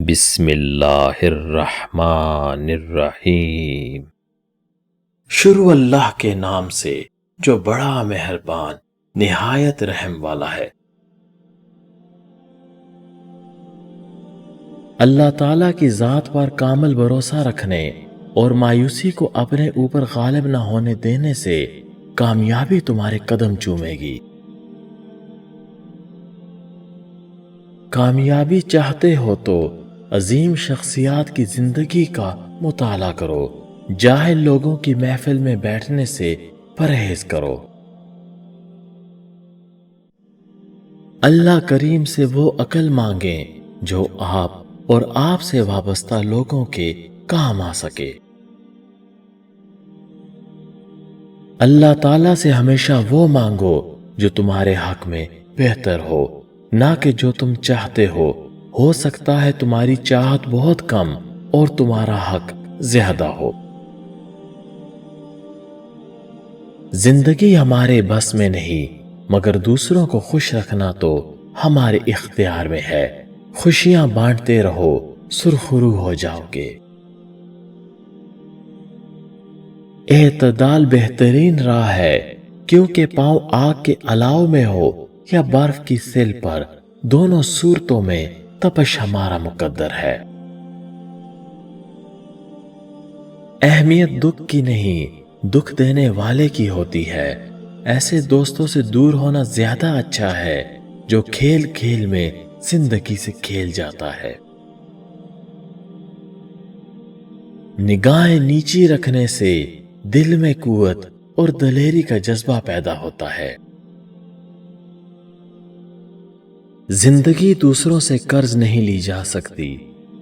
بسم اللہ الرحمن الرحیم۔ شروع اللہ کے نام سے جو بڑا مہربان نہایت رحم والا ہے۔ اللہ تعالیٰ کی ذات پر کامل بھروسہ رکھنے اور مایوسی کو اپنے اوپر غالب نہ ہونے دینے سے کامیابی تمہارے قدم چومے گی۔ کامیابی چاہتے ہو تو عظیم شخصیات کی زندگی کا مطالعہ کرو، جاہل لوگوں کی محفل میں بیٹھنے سے پرہیز کرو۔ اللہ کریم سے وہ عقل مانگیں جو آپ اور آپ سے وابستہ لوگوں کے کام آ سکے۔ اللہ تعالیٰ سے ہمیشہ وہ مانگو جو تمہارے حق میں بہتر ہو، نہ کہ جو تم چاہتے ہو سکتا ہے تمہاری چاہت بہت کم اور تمہارا حق زیادہ ہو۔ زندگی ہمارے بس میں نہیں، مگر دوسروں کو خوش رکھنا تو ہمارے اختیار میں ہے۔ خوشیاں بانٹتے رہو، سرخرو ہو جاؤ گے۔ اعتدال بہترین راہ ہے، کیونکہ پاؤں آگ کے الاؤ میں ہو یا برف کی سل پر، دونوں صورتوں میں تپش ہمارا مقدر ہے۔ اہمیت دکھ کی نہیں، دکھ دینے والے کی ہوتی ہے۔ ایسے دوستوں سے دور ہونا زیادہ اچھا ہے جو کھیل کھیل میں زندگی سے کھیل جاتا ہے۔ نگاہیں نیچی رکھنے سے دل میں قوت اور دلیری کا جذبہ پیدا ہوتا ہے۔ زندگی دوسروں سے قرض نہیں لی جا سکتی،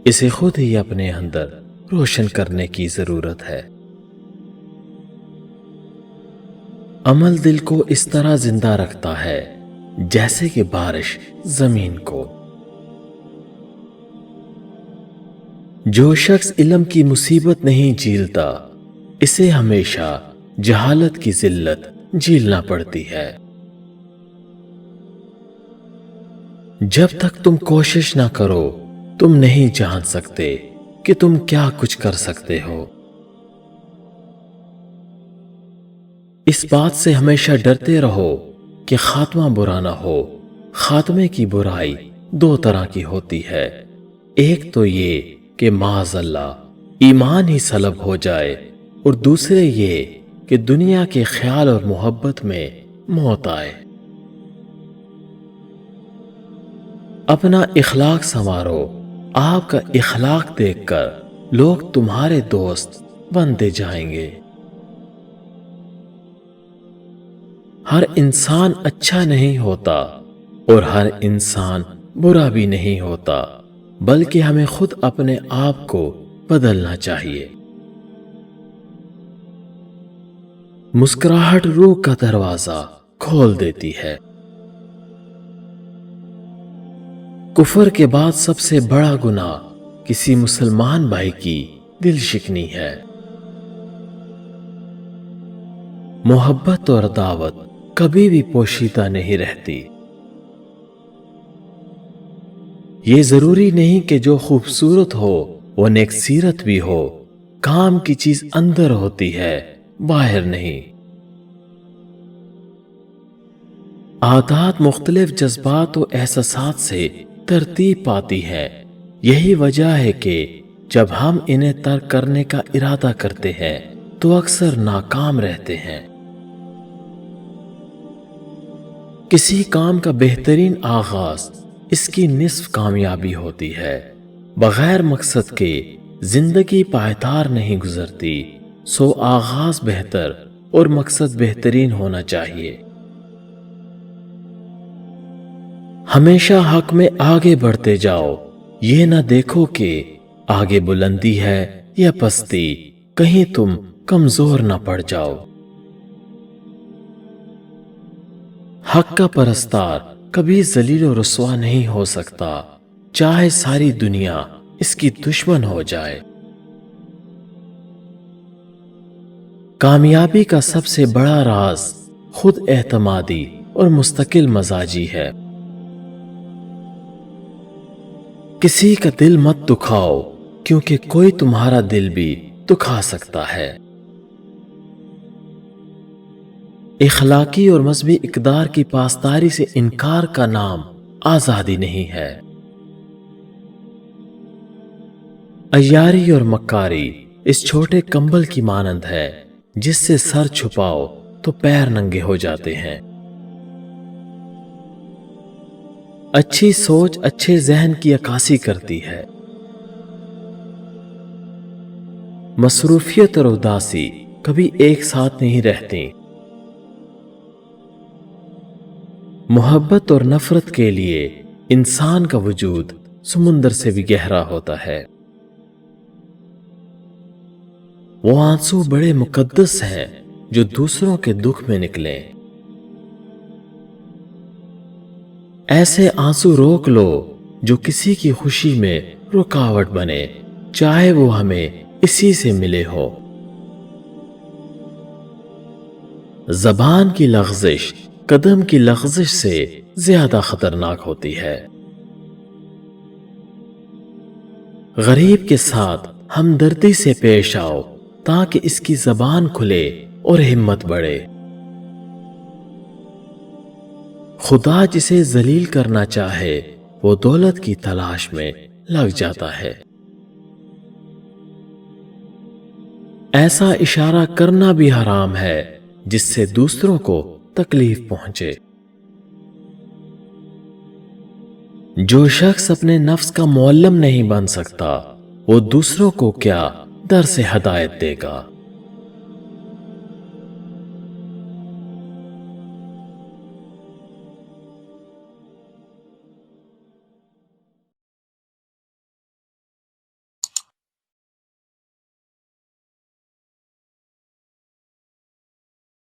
اسے خود ہی اپنے اندر روشن کرنے کی ضرورت ہے۔ عمل دل کو اس طرح زندہ رکھتا ہے جیسے کہ بارش زمین کو۔ جو شخص علم کی مصیبت نہیں جھیلتا، اسے ہمیشہ جہالت کی ذلت جھیلنا پڑتی ہے۔ جب تک تم کوشش نہ کرو، تم نہیں جان سکتے کہ تم کیا کچھ کر سکتے ہو۔ اس بات سے ہمیشہ ڈرتے رہو کہ خاتمہ برا نہ ہو۔ خاتمے کی برائی دو طرح کی ہوتی ہے، ایک تو یہ کہ معاذ اللہ ایمان ہی سلب ہو جائے، اور دوسرے یہ کہ دنیا کے خیال اور محبت میں موت آئے۔ اپنا اخلاق سنوارو، آپ کا اخلاق دیکھ کر لوگ تمہارے دوست بنتے جائیں گے۔ ہر انسان اچھا نہیں ہوتا اور ہر انسان برا بھی نہیں ہوتا، بلکہ ہمیں خود اپنے آپ کو بدلنا چاہیے۔ مسکراہٹ روح کا دروازہ کھول دیتی ہے۔ کفر کے بعد سب سے بڑا گناہ کسی مسلمان بھائی کی دل شکنی ہے۔ محبت اور عداوت کبھی بھی پوشیدہ نہیں رہتی۔ یہ ضروری نہیں کہ جو خوبصورت ہو وہ نیک سیرت بھی ہو۔ کام کی چیز اندر ہوتی ہے، باہر نہیں۔ عادات مختلف جذبات و احساسات سے ترتیب پاتی ہے۔ یہی وجہ ہے کہ جب ہم انہیں ترک کرنے کا ارادہ کرتے ہیں تو اکثر ناکام رہتے ہیں۔ کسی کام کا بہترین آغاز اس کی نصف کامیابی ہوتی ہے۔ بغیر مقصد کے زندگی پائیدار نہیں گزرتی، سو آغاز بہتر اور مقصد بہترین ہونا چاہیے۔ ہمیشہ حق میں آگے بڑھتے جاؤ، یہ نہ دیکھو کہ آگے بلندی ہے یا پستی، کہیں تم کمزور نہ پڑ جاؤ۔ حق کا پرستار کبھی ذلیل و رسوا نہیں ہو سکتا، چاہے ساری دنیا اس کی دشمن ہو جائے۔ کامیابی کا سب سے بڑا راز خود اعتمادی اور مستقل مزاجی ہے۔ کسی کا دل مت دکھاؤ کیونکہ کوئی تمہارا دل بھی دکھا سکتا ہے۔ اخلاقی اور مذہبی اقدار کی پاسداری سے انکار کا نام آزادی نہیں ہے۔ عیاری اور مکاری اس چھوٹے کمبل کی مانند ہے جس سے سر چھپاؤ تو پیر ننگے ہو جاتے ہیں۔ اچھی سوچ اچھے ذہن کی عکاسی کرتی ہے۔ مصروفیت اور اداسی کبھی ایک ساتھ نہیں رہتی۔ محبت اور نفرت کے لیے انسان کا وجود سمندر سے بھی گہرا ہوتا ہے۔ وہ آنسو بڑے مقدس ہیں جو دوسروں کے دکھ میں نکلیں۔ ایسے آنسو روک لو جو کسی کی خوشی میں رکاوٹ بنے، چاہے وہ ہمیں اسی سے ملے ہو۔ زبان کی لغزش قدم کی لغزش سے زیادہ خطرناک ہوتی ہے۔ غریب کے ساتھ ہمدردی سے پیش آؤ تاکہ اس کی زبان کھلے اور ہمت بڑھے۔ خدا جسے ذلیل کرنا چاہے وہ دولت کی تلاش میں لگ جاتا ہے۔ ایسا اشارہ کرنا بھی حرام ہے جس سے دوسروں کو تکلیف پہنچے۔ جو شخص اپنے نفس کا معلم نہیں بن سکتا وہ دوسروں کو کیا در سے ہدایت دے گا۔